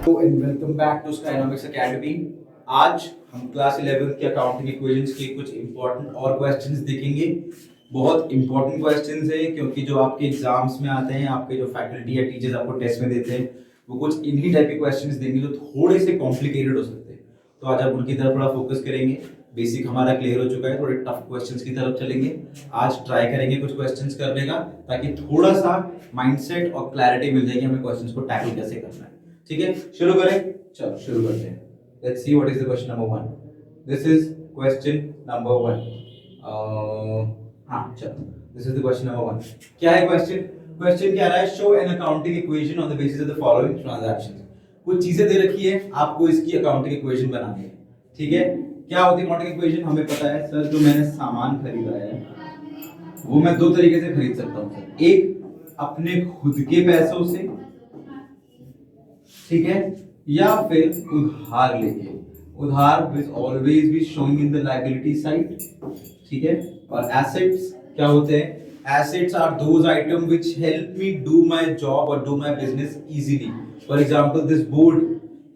And welcome back to Skynomics academy. आज हम class 11 के अकाउंटिंग इक्वेशंस के कुछ इंपॉर्टेंट और क्वेश्चंस देखेंगे। बहुत इंपॉर्टेंट क्वेश्चंस है क्योंकि जो आपके एग्जाम्स में आते हैं, आपके जो फैकल्टी या टीचर्स आपको टेस्ट में देते हैं, वो कुछ इन्हीं टाइप के क्वेश्चंस देंगे जो थोड़े से कॉम्प्लिकेटेड हो सकते हैं। तो आज आप उनकी तरफ थोड़ा फोकस करेंगे। बेसिक हमारा क्लियर हो चुका है, थोड़े टफ क्वेश्चंस की तरफ चलेंगे। आज ट्राई करेंगे कुछ क्वेश्चंस करने का, ताकि थोड़ा सा माइंडसेट और क्लैरिटी मिल जाएगी हमें क्वेश्चंस को टैकल कैसे करना है। ठीक है, शुरू करें। चलो शुरू करते हैं। Let's see what is the question number 1। This is question number 1। हाँ चलो, this is the question number 1। क्या है क्वेश्चन? क्वेश्चन क्या रहा है? Show an accounting equation on the basis of the following transactions. कुछ चीजें दे रखी है, आपको इसकी अकाउंटिंग इक्वेशन बनानी है। ठीक है, क्या होती है अकाउंटिंग इक्वेशन? हमें पता है सर, जो मैंने सामान खरीदा है वो मैं दो तरीके से खरीद सकता हूँ सर। एक अपने खुद के पैसों से, ठीक है, या फिर उधार लेके। उधार will always be showing in the liability side. ठीक है, और एसेट्स क्या होते हैं? Assets are those item which help me do my job और do my business easily. For example this board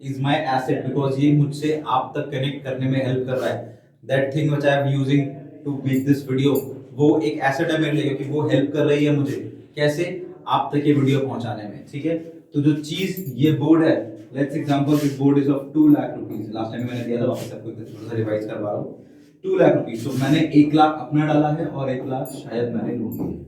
is my asset because ये मुझसे आप तक कनेक्ट करने में हेल्प कर रहा है। That thing which I am using to make this video, वो एक एसेट है मेरे लिए क्योंकि वो हेल्प कर रही है मुझे कैसे, आप तक ये वीडियो पहुंचाने में। ठीक है, तो जो चीज ये बोर्ड है, let's example this board is of 2 lakh rupees. Last time मैंने दिया था, वापस आपको थोड़ा सा रिवाइज करवा रहा हूं। 2 लाख रुपीस, तो मैंने 1 लाख अपना डाला है और 1 लाख शायद मैंने लोन लिया।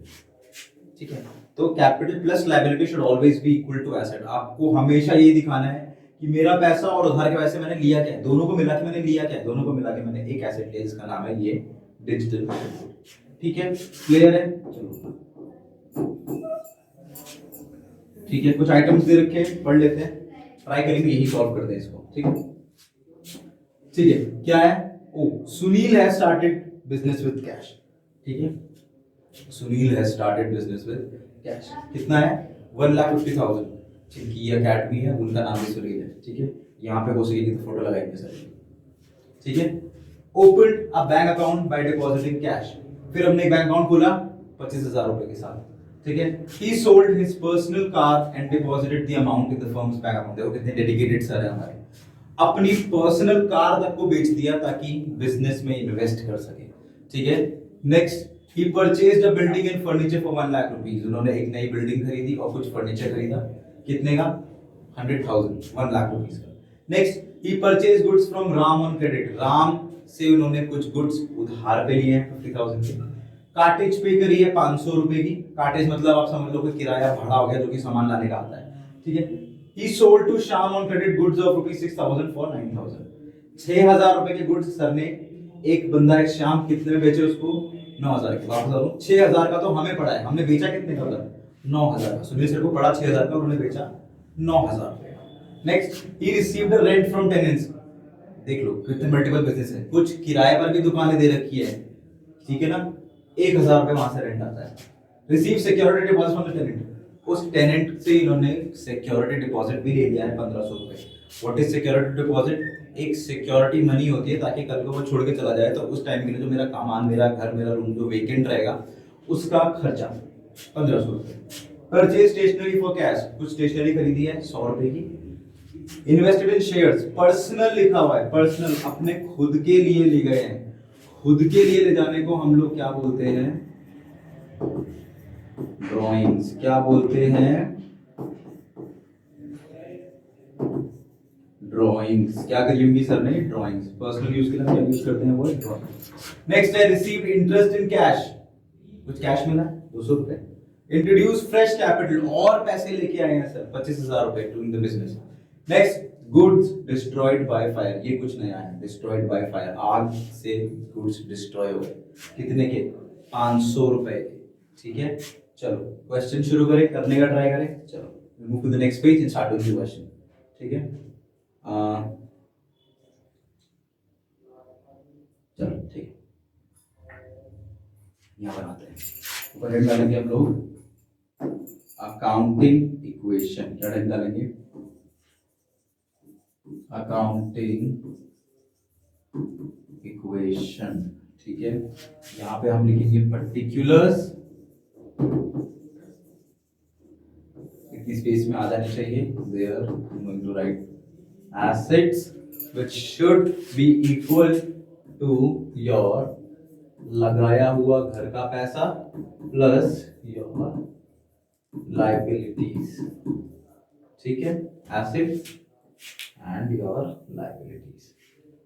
ठीक है, तो capital plus liability should always be equal to asset. आपको हमेशा ये दिखाना है कि मेरा पैसा और उधार के पैसे मैंने लिया क्या है, दोनों को मिला के मैंने लिया क्या है, दोनों को मिला के मैंने एक एसेट लिया जिसका नाम है ये डिजिटल। ठीक है, क्लियर है? चलो ठीक है, कुछ आइटम्स दे रखे हैं, पढ़ लेते हैं, ट्राई करेंगे यही सॉल्व करते हैं इसको। ठीक है, ठीक है, क्या है? Oh, Sunil has started business with cash. ठीक है, Sunil has started business with cash. कितना है? 1,50,000। जिनकी अकेडमी है उनका नाम भी सुनील है। ठीक है, यहाँ पे हो सकेगी तो फोटो लगाएंगे सर। ठीक है, open a bank account by depositing cash. फिर हमने एक बैंक अकाउंट खोला 25,000 रुपए के साथ। ठीक है, he sold his personal car and deposited the amount in the firm's bank account। देखो कितने डेडिकेटेड सर है हमारे। अपनी पर्सनल कार तक को बेच दिया ताकि बिजनेस में इन्वेस्ट कर सके। ठीक है, next, he purchased a building and furniture for 1 lakh rupees. उन्होंने एक नई बिल्डिंग खरीदी और कुछ फर्नीचर खरीदा। कितने का? 100,000, 1 लाख रुपीस का। Next, he purchased goods from Ram on credit। Ram से उन्होंने कुछ गुड्स उधार पे लिए हैं 50,000 के। कार्टेज पे करी है 500 रुपए की। कार्टेज मतलब आप समझ लो कि किराया भाड़ा हो गया जो कि सामान लाने का आता है। ठीक है, he sold to Shyam on credit goods of rupees 6,000 for 9,000। 6,000 रुपए के गुड्स सर ने, एक बंदा है श्याम, कितने में बेचे उसको? 9,000 के। वापस आ 6,000 का तो हमें पड़ा है, हमने बेचा कितने का उधर? 9,000 का। सुनील सर को पड़ा 6,000 का, उन्होंने बेचा 9,000 रुपए। Next, he received a rent from tenants। देख लो कितने मल्टीपल बिजनेस है, कुछ किराए पर भी दुकानें दे रखी है। ठीक है ना, 1,000 रुपए वहां से रेंट आता है। Receive security deposit from the tenant. उस टेनेंट से इन्होंने सिक्योरिटी डिपॉजिट भी ले लिया है 1,500 रुपए। What is security deposit? एक सिक्योरिटी मनी होती है ताकि कल को वो छोड़ के चला जाए तो उस टाइम के लिए जो मेरा सामान, मेरा घर, मेरा रूम जो वेकेंट रहेगा उसका खर्चा 1,500 रुपए। Purchase stationery for cash. कुछ स्टेशनरी खरीदी है 100 रुपए की। इन्वेस्टेड इन शेयर्स, पर्सनल लिखा हुआ है, पर्सनल, अपने खुद के लिए ले गए हैं। खुद के लिए ले जाने को हम लोग क्या बोलते हैं? ड्रॉइंग्स। क्या बोलते हैं? ड्रॉइंग्स। क्या करी सर ने? ड्रॉइंग्स। पर्सनल यूज के लिए क्या यूज करते हैं? वो ड्रॉइंग्स। नेक्स्ट है रिसीव्ड इंटरेस्ट इन कैश। कुछ कैश मिला 200 रुपए। इंट्रोड्यूस फ्रेश कैपिटल, और पैसे लेके आए हैं सर 25,000 रुपए doing the business. Next, goods destroyed by fire. ये कुछ नया है, डिस्ट्रॉयड बाय फायर, आग से गुड्स डिस्ट्रॉय हो गए। कितने के? 500 रुपए के। ठीक है, चलो क्वेश्चन शुरू करें, करने का ट्राई करें। चलो move to the next page and start with the question. ठीक है, चलो ठीक है, यहां बनाते हैं। ऊपर हेड डालेंगे हम लोग अकाउंटिंग इक्वेशन। क्या हेड डालेंगे? Accounting equation. ठीक है, यहां पे हम लिखेंगे पर्टिकुलर्स। इतनी स्पेस में आ जानी चाहिए. There I'm going to write assets which should be equal to your लगाया हुआ घर का पैसा प्लस your liabilities. ठीक है, assets and your liabilities.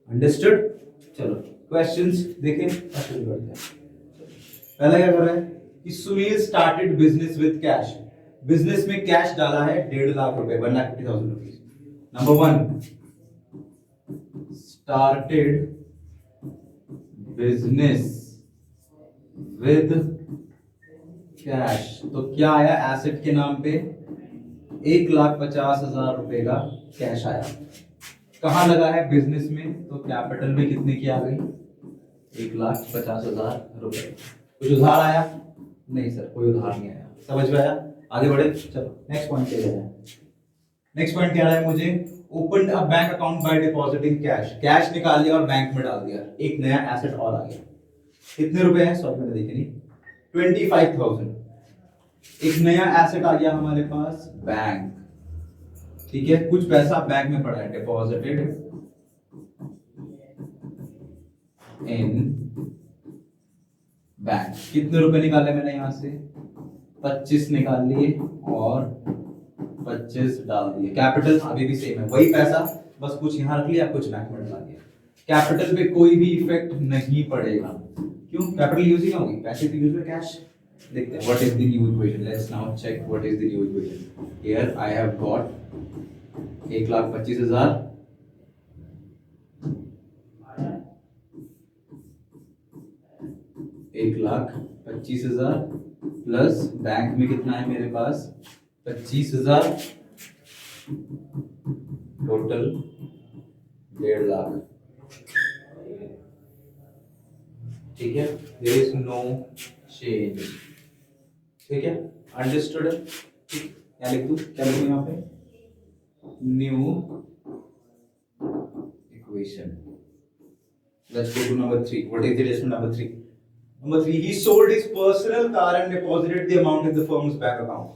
Understood? चलो क्वेश्चंस देखें. शुरू करते हैं. पहला क्या कर रहा है कि Sunil started business with cash. Business में कैश डाला है 1.5 लाख रुपए, 1,50,000 rupees. Number 1, started business with cash. तो क्या आया एसेट के नाम पे? 1,50,000 रुपए का कैश आया. कहां लगा है? बिजनेस में. तो कैपिटल में कितने की आ गई? 1,50,000 रुपए. कुछ उधार आया? नहीं सर, कोई उधार नहीं आया. समझ में आया? आगे बढ़े. चलो नेक्स्ट पॉइंट क्या है? नेक्स्ट पॉइंट क्या है? मुझे open a bank account by depositing cash. Cash निकाल लिया और बैंक में डाल दिया. एक नया एसेट और आ गया. कितने रुपए है? सॉरी मैंने देखे नहीं. 25,000. एक नया एसेट आ गया हमारे पास, बैंक. ठीक है, कुछ पैसा बैंक में पड़ा है, डिपॉजिटेड इन बैंक. कितने रुपए निकाले मैंने यहां से? 25 निकाल लिए और 25 डाल दिए. कैपिटल अभी भी सेम है, वही पैसा, बस कुछ यहां रख लिया, कुछ बैंक में डाल दिया. कैपिटल पे कोई भी इफेक्ट नहीं पड़ेगा. क्यों? कैपिटल यूज ही ना होगी, पैसे तो यूज में कैश. देखते हैं what is the new equation. Let's now check what is the new equation. Here I have got 1,25,000 1,25,000 plus bank में कितना है मेरे पास? 25,000. टोटल 1.5 लाख. ठीक है, देयर इज नो चेंज. ठीक है, अंडरस्टूड. क्या लिख दूं? क्या लिखूं यहाँ पे? New equation. Let's go to number 3. What is the adjustment number 3? Number 3, he sold his personal car and deposited the amount in the firm's bank account.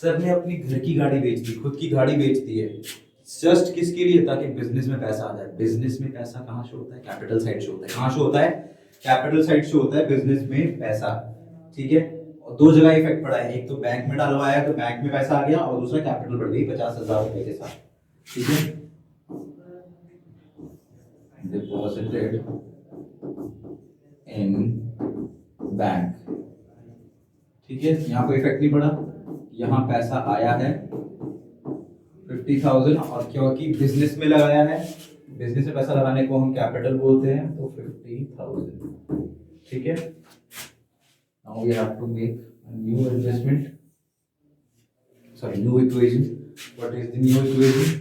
Sir ने अपनी घर की गाड़ी बेच दी, खुद की गाड़ी बेच दी है. जस्ट किसके लिए? ताकि बिजनेस में पैसा आ जाए. बिजनेस में पैसा कहाँ शो होता है? कैपिटल साइड शो होता है. कहाँ शो होता है? कैपिटल साइड शो होता है बिजनेस में पैसा. ठीक है, और दो जगह इफेक्ट पड़ा है. एक तो बैंक में डलवाया तो बैंक में पैसा आ गया, और दूसरा कैपिटल बढ़ गई 50,000 रुपए के साथ. ठीक है, deposited in बैंक. ठीक है, यहाँ कोई इफेक्ट नहीं पड़ा. यहाँ पैसा आया है 50,000, और क्योंकि बिजनेस में लगाया है, बिजनेस में पैसा लगाने को हम कैपिटल बोलते हैं, तो 50,000. ठीक है, now we have to make a new adjustment, sorry, new equation. What is the new equation?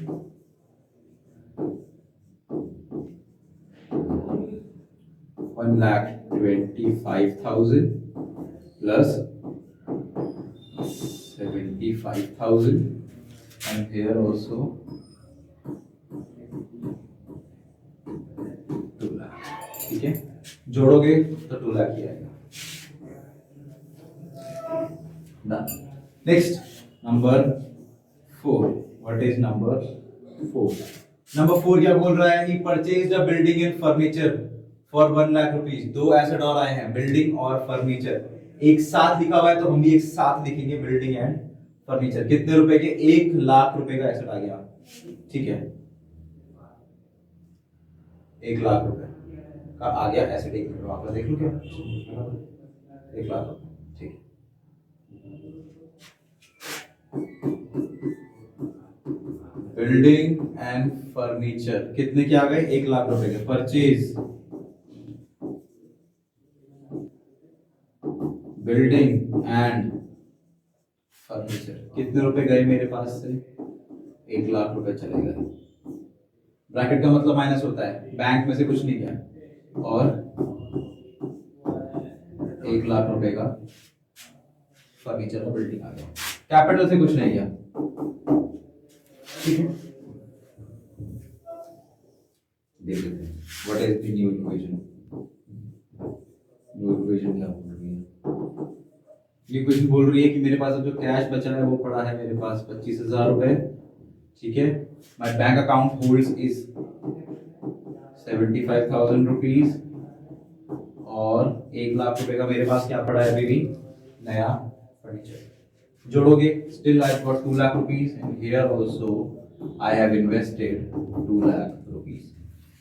1,25,000 plus 75,000, and here also 2 lakh. ठीक है, जोड़ोगे तो 2 लाख ही आएगा. Next, number 4. What is number 4? Number 4 क्या बोल रहा है? He purchased a building and furniture for 1 lakh rupees. दो एसेट और आए हैं, बिल्डिंग और फर्नीचर. एक साथ लिखा हुआ है तो हम भी एक साथ लिखेंगे, बिल्डिंग एंड फर्नीचर. कितने रुपए के? 1 लाख रुपए का एसेट आ गया. ठीक है, 1 लाख रुपए का आ गया एसेट. एक मिनट आप देख लो क्या? 1 लाख रुपए. ठीक है, बिल्डिंग एंड फर्नीचर कितने के आ गए? 1 लाख रुपए के. परचेज बिल्डिंग एंड फर्नीचर कितने रुपए गए मेरे पास से? 1 लाख रुपए चले गए. ब्रैकेट का मतलब माइनस होता है, बैंक में से कुछ नहीं गया, और 1 लाख रुपए का फर्नीचर और बिल्डिंग आ गया. कैपिटल से कुछ नहीं गया. ठीक है, देख लेते हैं what is the new equation. New equation क्या बोल रही है? ये क्वेश्चन बोल रही है कि मेरे पास अब जो कैश बचा है वो पड़ा है मेरे पास 25,000 रुपए, ठीक है। My bank account holds is 75,000 rupees, और 1 लाख रुपए का मेरे पास क्या पड़ा है अभी भी, नया फर्नीचर। जोड़ोगे, still I got 2 lakh rupees, and here also I have invested 2 lakh rupees,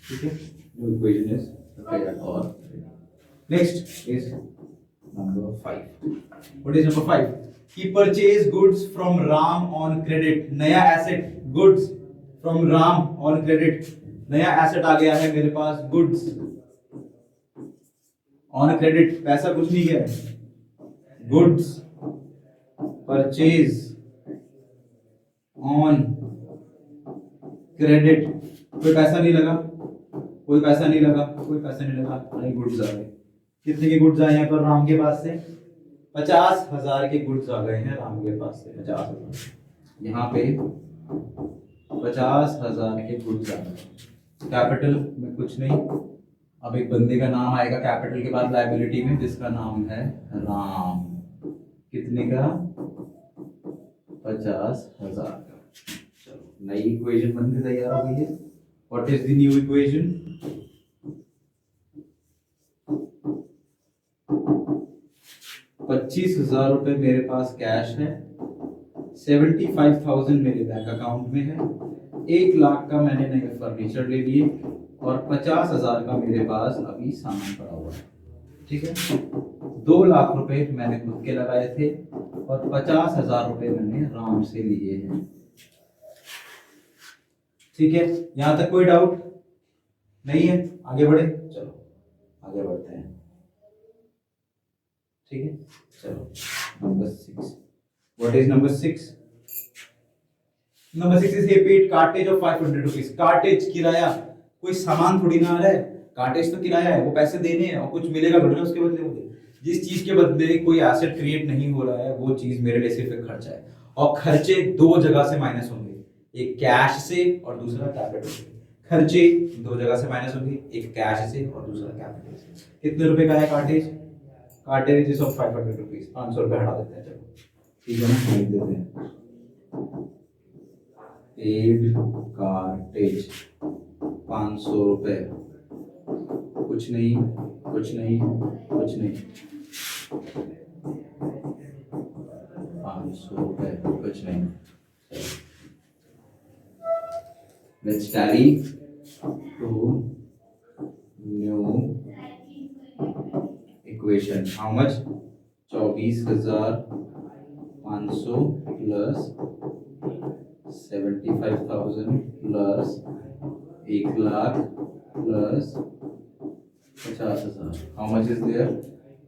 ठीक है। न्यू इक्वेशन इज prepared और next is number 5. What is number 5? He purchased goods from Ram on credit. नया asset, goods from Ram on credit. नया asset आ गया है मेरे पास, goods on credit, पैसा कुछ नहीं गया है। goods purchase on credit, कोई पैसा नहीं लगा, कोई पैसा नहीं लगा, कोई पैसा नहीं लगा, नहीं गुड्स आ गए। कितने के गुड्स आए यहाँ पर राम के पास से? 50,000 के गुड्स आ गए हैं राम के पास से, 50,000। यहाँ पे 50,000 के गुड्स आ गए। कैपिटल में कुछ नहीं। अब एक बंदे का नाम आएगा कैपिटल के बाद लायबिलिटी में, जिसका नाम है राम। कितने का? 50,000 का। चलो, नई इक्वेशन बनके तैयार हो गई है। What is the new equation? 25,000 रुपए मेरे पास कैश है, 75,000 मेरे बैंक अकाउंट में है, 1 लाख का मैंने नए फर्नीचर ले लिए, और 50,000 का मेरे पास अभी सामान पड़ा हुआ है, ठीक है। 2 लाख रुपए मैंने खुद के लगाए थे, और 50,000 रुपए मैंने राम से लिए हैं, ठीक है। यहां तक कोई डाउट नहीं है? आगे बढ़े, चलो आगे बढ़ते हैं, ठीक है। चलो number 6, what is number 6? Number 6 is he paid cartage of 500 rupees. Cartage किराया, कोई सामान थोड़ी ना आ रहा है, कार्टेज तो किराया है, वो पैसे देने हैं और कुछ मिलेगा थोड़ी ना उसके बदले। मुझे जिस चीज के बदले कोई एसेट क्रिएट नहीं हो रहा है वो चीज मेरे लिए सिर्फ एक खर्चा है, और खर्चे 2 जगह से माइनस होंगे, एक कैश से और दूसरा कैपिटल से। खर्चे 2 जगह से माइनस होंगे, एक कैश से और दूसरा कैपिटल से। कितने रुपए का है cartage? Cartage is of 500 rupees. 500 रुपए हटा देते हैं, चलो ठीक है ना, लिख देते हैं पेड कार्टेज 500 रुपए। कुछ नहीं, कुछ नहीं, कुछ नहीं, 500 रुपए, कुछ नहीं। Let's tally to new equation. How much? 24,500 plus 75,000 plus 1 lakh plus 50,000. How much is there?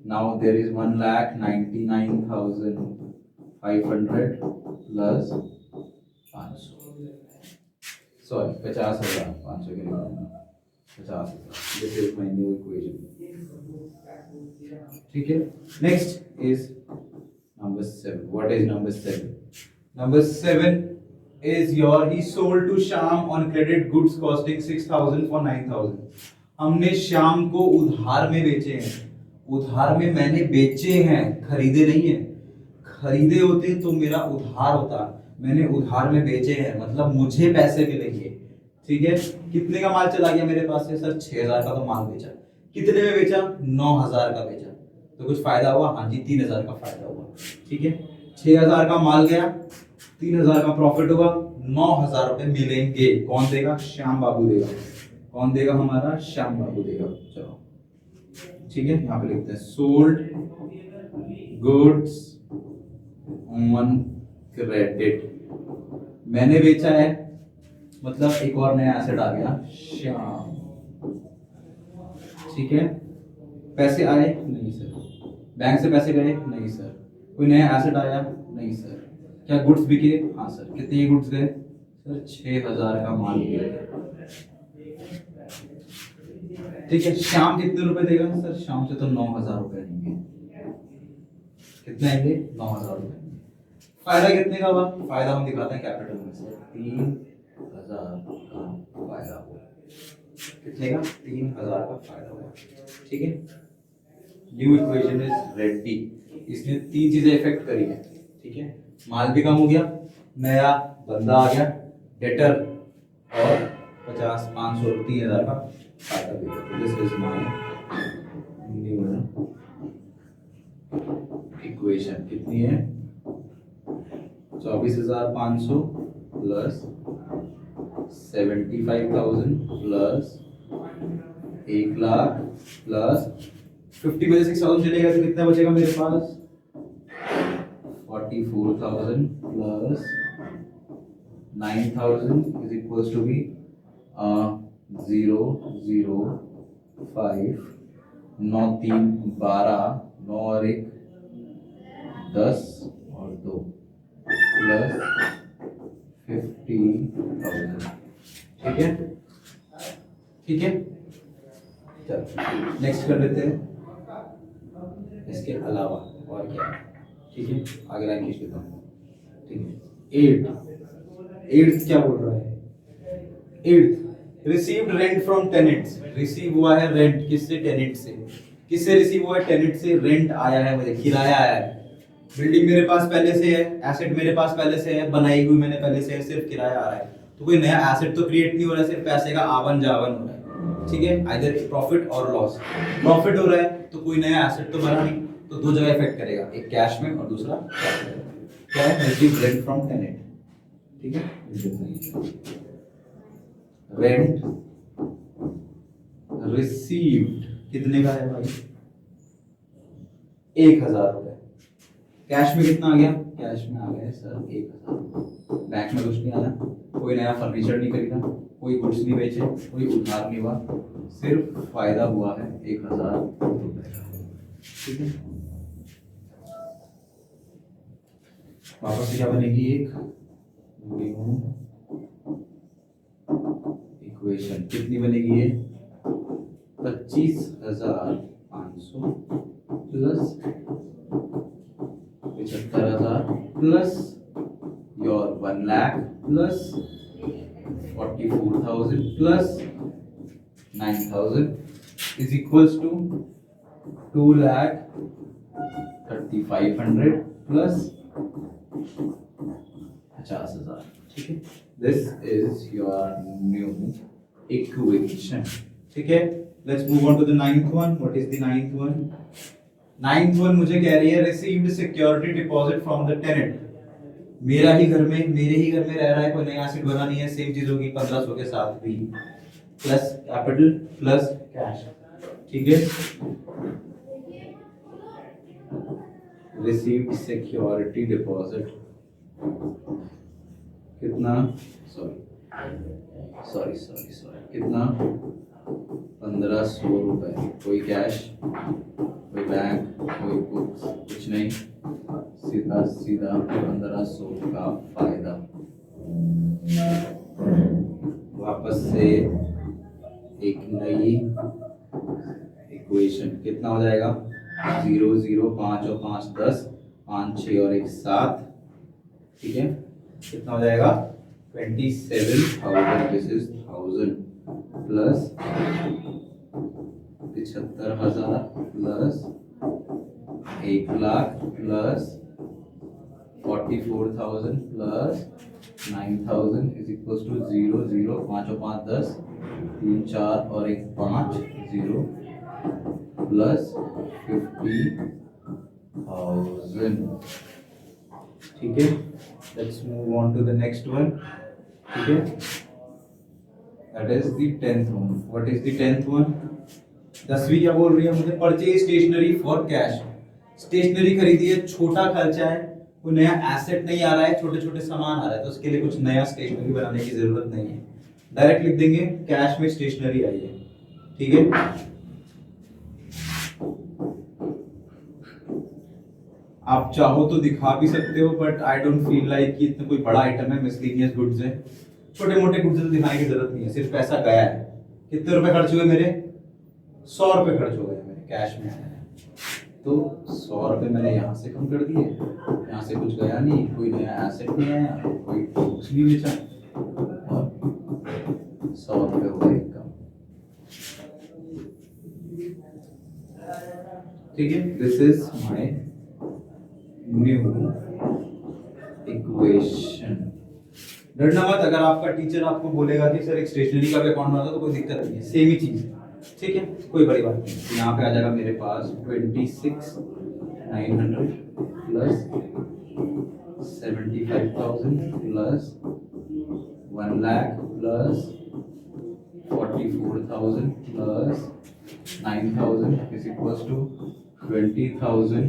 Now there is 1,99,500 plus 500. Sorry, 50,000, 500 के लिए 50,000। This is my new equation. ठीक है। Next is number 7. What is number 7? Number 7 is he sold to Shyam on credit goods costing 6,000 for 9,000. हमने श्याम को उधार में बेचे हैं। उधार में मैंने बेचे हैं, खरीदे नहीं है। खरीदे होते तो मेरा उधार होता, मैंने उधार में बेचे हैं, मतलब मुझे पैसे मिलेंगे, ठीक है। कितने का माल चला गया मेरे पास से? सर 6,000 का तो माल बेचा। कितने में बेचा? 9,000 का बेचा। तो कुछ फायदा हुआ? हाँ जी, 3,000 का फायदा हुआ, ठीक है। 6,000 का माल गया, 3,000 का प्रॉफिट हुआ, 9,000 रुपए मिलेंगे। कौन देगा? श्याम बाबू देगा। कौन देगा? हमारा श्याम बाबू देगा। चलो ठीक है, यहाँ पे लिखते हैं सोल्ड गुड्स ऑन क्रेडिट। मैंने बेचा है, मतलब एक और नया एसेट आ गया श्याम, ठीक है। पैसे आए? नहीं सर। बैंक से पैसे गए? नहीं सर। कोई नया एसेट आया? नहीं सर। क्या गुड्स बिके? हाँ सर। कितने गुड्स गए? सर 6,000 का माल बिका, ठीक है। श्याम कितने रुपए देगा? सर श्याम से तो 9,000 रुपए आएंगे। कितने आएंगे? 9,000 रुपए। फायदा कितने का हुआ? फायदा हम दिखाते हैं कैपिटल में से, 3,000 का फायदा हुआ। कितने का? 3,000 का फायदा हुआ, ठीक है। New equation is ready. इसने 3 चीजें इफेक्ट करी है, ठीक है। माल भी कम हो गया, नया बंदा आ गया, डेटर और 50, 500, 3000 का खाता भी। This is my equation. कितनी है? 24,500 प्लस 75,000 प्लस 1,00,000 प्लस 50 में से 6,000 चलेगा तो कितना बचेगा मेरे पास? 44,000 plus 9,000 is equals to be 005, 9 3 12, 9 और 1 10 और 2 प्लस 50,000। ठीक है, ठीक है। चलो नेक्स्ट कर लेते हैं इसके अलावा और क्या है। ठीक है, आगे लाइन खींच लेता हूँ। ठीक है, एट्थ क्या बोल रहा है? Eighth, received rent from tenants. Receive हुआ है रेंट, किससे? टेनेंट से। किससे रिसीव हुआ है? टेनेंट से। रेंट आया है मुझे, किराया आया है। बिल्डिंग मेरे पास पहले से है, एसेट मेरे पास पहले से है, बनाई हुई मैंने पहले से है, सिर्फ किराया आ रहा है। तो कोई नया एसेट तो क्रिएट नहीं हो रहा है, सिर्फ पैसे का आवन जावन हो रहा है। ठीक है, आइदर प्रॉफिट और लॉस। प्रॉफिट हो रहा है तो कोई नया एसेट तो बना नहीं, तो दो जगह इफेक्ट करेगा, एक कैश में और दूसरा क्या है? Receive rent from tenant. ठीक है, रेंट रिसीव्ड कितने का है भाई? 1,000 रुपए। कैश में कितना आ गया? कैश में आ गया सर 1,000। बैंक में कुछ नहीं आया, कोई नया फर्नीचर नहीं खरीदा, कोई गुड्स नहीं बेचे, कोई उधार नहीं हुआ, सिर्फ फायदा हुआ है 1,000 रुपए का। ठीक है, वापस से क्या बनेगी? एक इक्वेशन कितनी बनेगी? ये 25,500 plus 75,000 plus your 1 lakh plus 44,000 plus 9,000 is equals to 2,35,500 plus 50,000। ठीक है, this is your new equation. ठीक है, let's move on to the 9th one. What is the 9th one? 9th one मुझे कह रही है received security deposit from the tenant. मेरे ही घर में रह रहा है, कोई नया एसेट बना नहीं है, सेम चीज होगी 1500 के साथ भी, प्लस कैपिटल प्लस कैश। ठीक है, रिसीव्ड सिक्योरिटी डिपॉजिट कितना? सॉरी कितना? 1,500 रुपए। कोई कैश, कोई बैंक, कोई कुछ नहीं, सीधा 1,500 का फायदा। वापस से एक नई इक्वेशन। कितना हो जाएगा? 0 0 5 और 5 10, 5 6 और 1 7। ठीक है, कितना हो जाएगा? 27,000। This is 1000 plus 75,000 plus 1,00,000 plus 44,000 plus 9,000 is equal to 0 0 5 और 5 10, 3 4 और 1 5 0 प्लस 50,000। ठीक है, let's move on to the next one. ठीक है, that is the 10th one. What is the 10th one? 10वीं क्या बोल रही है मुझे? Purchase stationery for cash. Stationery खरीदी है, छोटा खर्चा है, कोई नया एसेट नहीं आ रहा है, छोटे छोटे सामान आ रहा है, तो उसके लिए कुछ नया स्टेशनरी बनाने की जरूरत नहीं है, डायरेक्ट लिख देंगे कैश में स्टेशनरी आई है। ठीक है, आप चाहो तो दिखा भी सकते हो, but I don't feel like कि इतना कोई बड़ा आइटम है, मिसलेनियस गुड्स है, छोटे मोटे गुड्स तो दिखाने की जरूरत नहीं है, सिर्फ पैसा गया है। कितने रुपए खर्च हुए मेरे? 100 रुपए खर्च हो गए मेरे, कैश में आया है, तो 100 रुपए मैंने यहाँ से कम कर दिए, यहाँ से कुछ गया नहीं, कोई नया एसेट नहीं आया, कोई कुछ नहीं बेचा, और 100 रुपए हो गए कम। ठीक है, this is my new equation. डरना मत, अगर आपका टीचर आपको बोलेगा कि सर एक स्टेशनरी का भी अकाउंट बना दो तो कोई दिक्कत नहीं है, सेम ही चीज है, ठीक है, कोई बड़ी बात नहीं। यहाँ पे आ जाएगा मेरे पास 26,900 plus 75,000 plus 1 lakh plus 44,000 plus 9,000 is equals to 20,000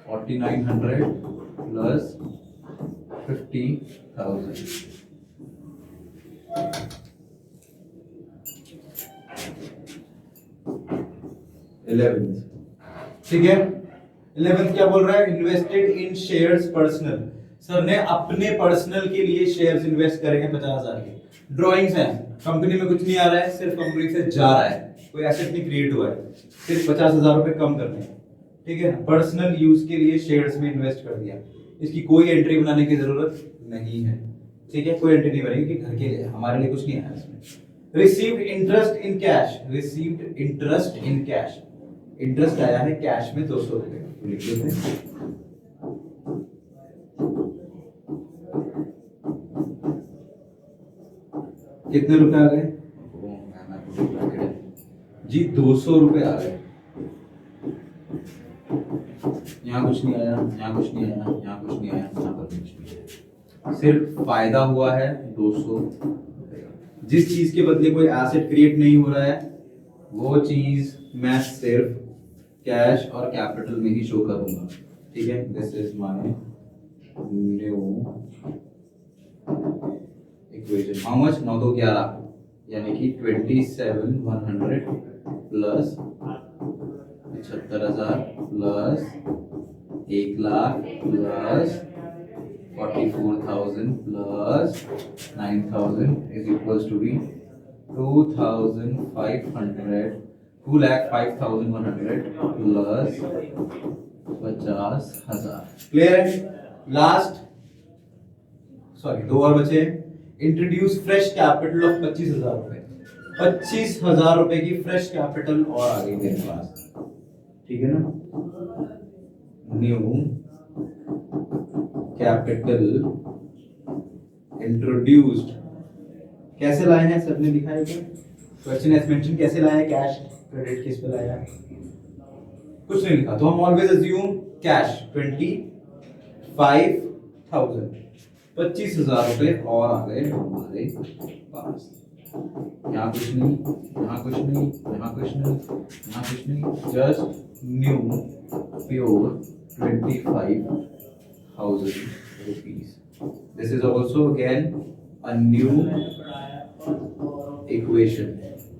4,900 plus 50,000। 11th, ठीक है। 11th क्या बोल रहा है? Invested in shares personal. Sir ने अपने पर्सनल के लिए शेयर्स इन्वेस्ट करे हैं 50,000 के। ड्रॉइंग्स हैं, कंपनी में कुछ नहीं आ रहा है, सिर्फ कंपनी से जा रहा है, कोई एसेट नहीं क्रिएट हुआ है, सिर्फ 50,000 रुपए कम करने हैं, ठीक है। पर्सनल यूज के लिए शेयर्स में इन्वेस्ट कर दिया, इसकी कोई एंट्री बनाने की जरूरत नहीं है, ठीक है, कोई एंट्री नहीं बनेगी कि घर के लिए, हमारे लिए कुछ नहीं आया इसमें। Received interest in cash, received interest in cash, interest आया है कैश में 200 रुपए, लिख लेते हैं। कितने रुपए आ गए जी? 200 रुपए आ गए। यहाँ कुछ नहीं आया, यहाँ कुछ नहीं आया, यहाँ कुछ नहीं आया, यहाँ पर कुछ नहीं आया, सिर्फ फायदा हुआ है 200। जिस चीज के बदले कोई एसेट क्रिएट नहीं हो रहा है वो चीज मैं सिर्फ कैश और कैपिटल में ही शो करूंगा, ठीक है। This is my new equation. How much? 9 2 11, यानी कि 27,100 plus 75,000 plus 1 lakh plus 44,000 plus 9,000 is equals to be 2,500, 2,05,100 plus 50,000। Clear है? लास्ट, सॉरी 2 और बचे। इंट्रोड्यूस फ्रेश कैपिटल ऑफ 25,000 रुपए, 25,000 रुपए की फ्रेश कैपिटल और आ गई मेरे पास, ठीक है ना। न्यू कैपिटल इंट्रोड्यूस्ड, कैसे लाए हैं सर ने लिखा है क्या? क्वेश्चन एज मेंशन, कैसे लाया है? कैश क्रेडिट किस पे लाया है? कुछ नहीं लिखा, तो हम ऑलवेज अज्यूम कैश 25,000, 25,000 रुपए और आ गए हमारे पास। यहाँ कुछ नहीं, यहाँ कुछ नहीं, यहाँ कुछ नहीं, यहाँ कुछ नहीं, just new pure 25,000 rupees. This is also again a new equation,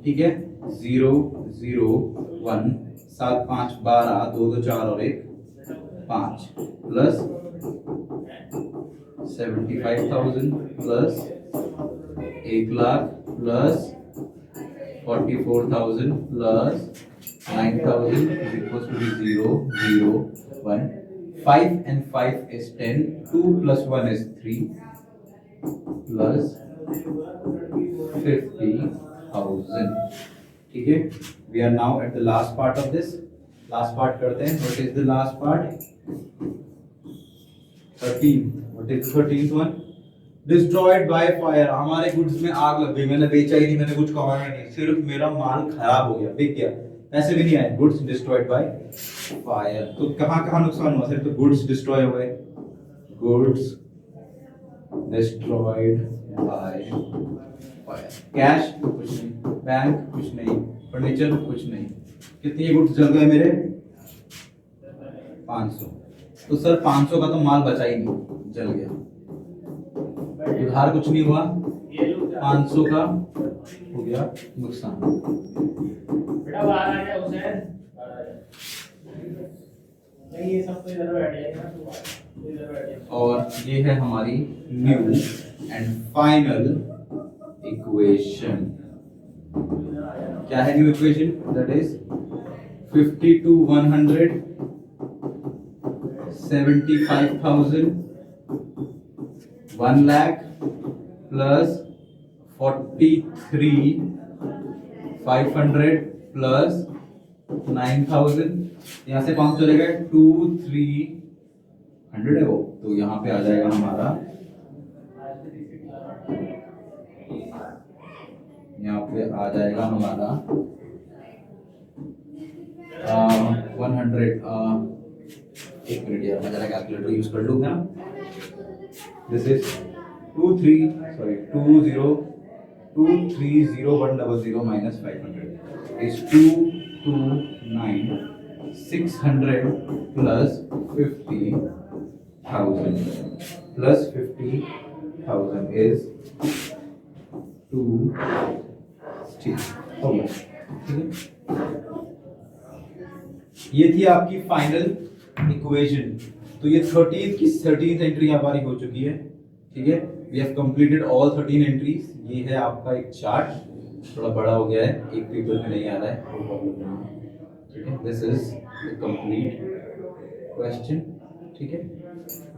ठीक है। 0 0 1 7 5 12 2 2 4 और 1 5 plus 75,000 plus 1 lakh plus 44,000 plus 9,000 is equals to 0 0 1। 5 and 5 is 10, 2 plus 1 is 3 plus 50,000, ठीक है। We are now at the last part of this, last part करते हैं। What is the last part? 13. What is the 13th one? Destroyed by fire, हमारे goods में आग लग गई, मैंने बेचा ही नहीं, मैंने कुछ कमाया नहीं, सिर्फ मेरा माल खराब हो गया, बिक गया, पैसे भी नहीं आए। गुड्स डिस्ट्रॉयड बाय फायर, तो कहाँ कहाँ नुकसान हुआ? सिर्फ तो गुड्स डिस्ट्रॉय हुए, goods destroyed by fire. Cash कुछ नहीं, बैंक कुछ नहीं, फर्नीचर कुछ नहीं। कितनी गुड्स जल गए मेरे? 500। तो सर 500 का तो माल बचा ही नहीं, जल गया। उधार कुछ नहीं हुआ, 500 का हो गया नुकसान। बेटा बाहर आ जा हुसैन, नहीं ये सब तो इधर बैठ जाएगा, इधर बैठ जाएगा। और ये है हमारी न्यू एंड फाइनल इक्वेशन। क्या है new equation? That is 50,100 75,000 1 lakh plus 43,500 plus 9,000, यहाँ से 5 चले गए 2 3 100 है वो, तो यहाँ पे आ जाएगा हमारा, यहाँ पे आ जाएगा हमारा 100। एक मिनट यार, मैं जरा कैलकुलेटर यूज कर लूंगा ना। This is 230,100 minus 500 is 229,600 plus 50,000 plus 50,000 is 2, ठीक हो गया, ठीक है। ये थी आपकी फाइनल इक्वेशन। तो ये 13th की 13th एंट्री हमारी हो चुकी है, ठीक है। We have completed all 13 entries. ये है आपका एक चार्ट, थोड़ा बड़ा हो गया है, एक पेपर में नहीं आ रहा है, ठीक है। This is the complete question, ठीक है।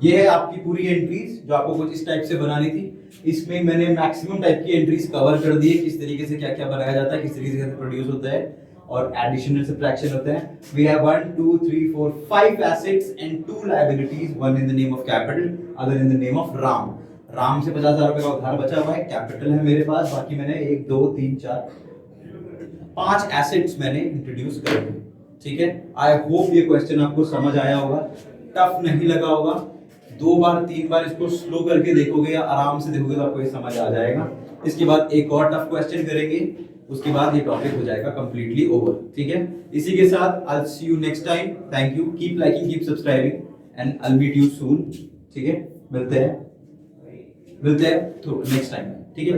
ये है आपकी पूरी एंट्रीज जो आपको कुछ इस टाइप से बनानी थी। इसमें मैंने मैक्सिमम टाइप की एंट्रीज कवर कर दी है, किस तरीके से क्या क्या बनाया जाता है, किस तरीके से प्रोड्यूस होता है और एडिशन एंड सब्ट्रैक्शन होता है। We have 1 2 3 4 5 assets and 2 liabilities, one in the name of capital, other in the name of Ram. Ram से 50,000 रुपए का उधार बचा हुआ है, कैपिटल है मेरे पास, बाकी मैंने 1 2 3 4 5 एसेट्स मैंने इंट्रोड्यूस कर दी, ठीक है। आई होप ये क्वेश्चन आपको समझ आया होगा, टफ नहीं लगा होगा। 2 बार 3 बार इसको स्लो करके देखोगे या आराम से देखोगे तो आपको ये समझ आ जाएगा। इसके बाद एक और टफ क्वेश्चन करेंगे, उसके बाद ये टॉपिक हो जाएगा कंप्लीटली ओवर, ठीक है। इसी के साथ I will see you next time. Thank you, keep liking, keep subscribing and I will meet you soon, ठीक है। मिलते हैं तो नेक्स्ट टाइम, ठीक है।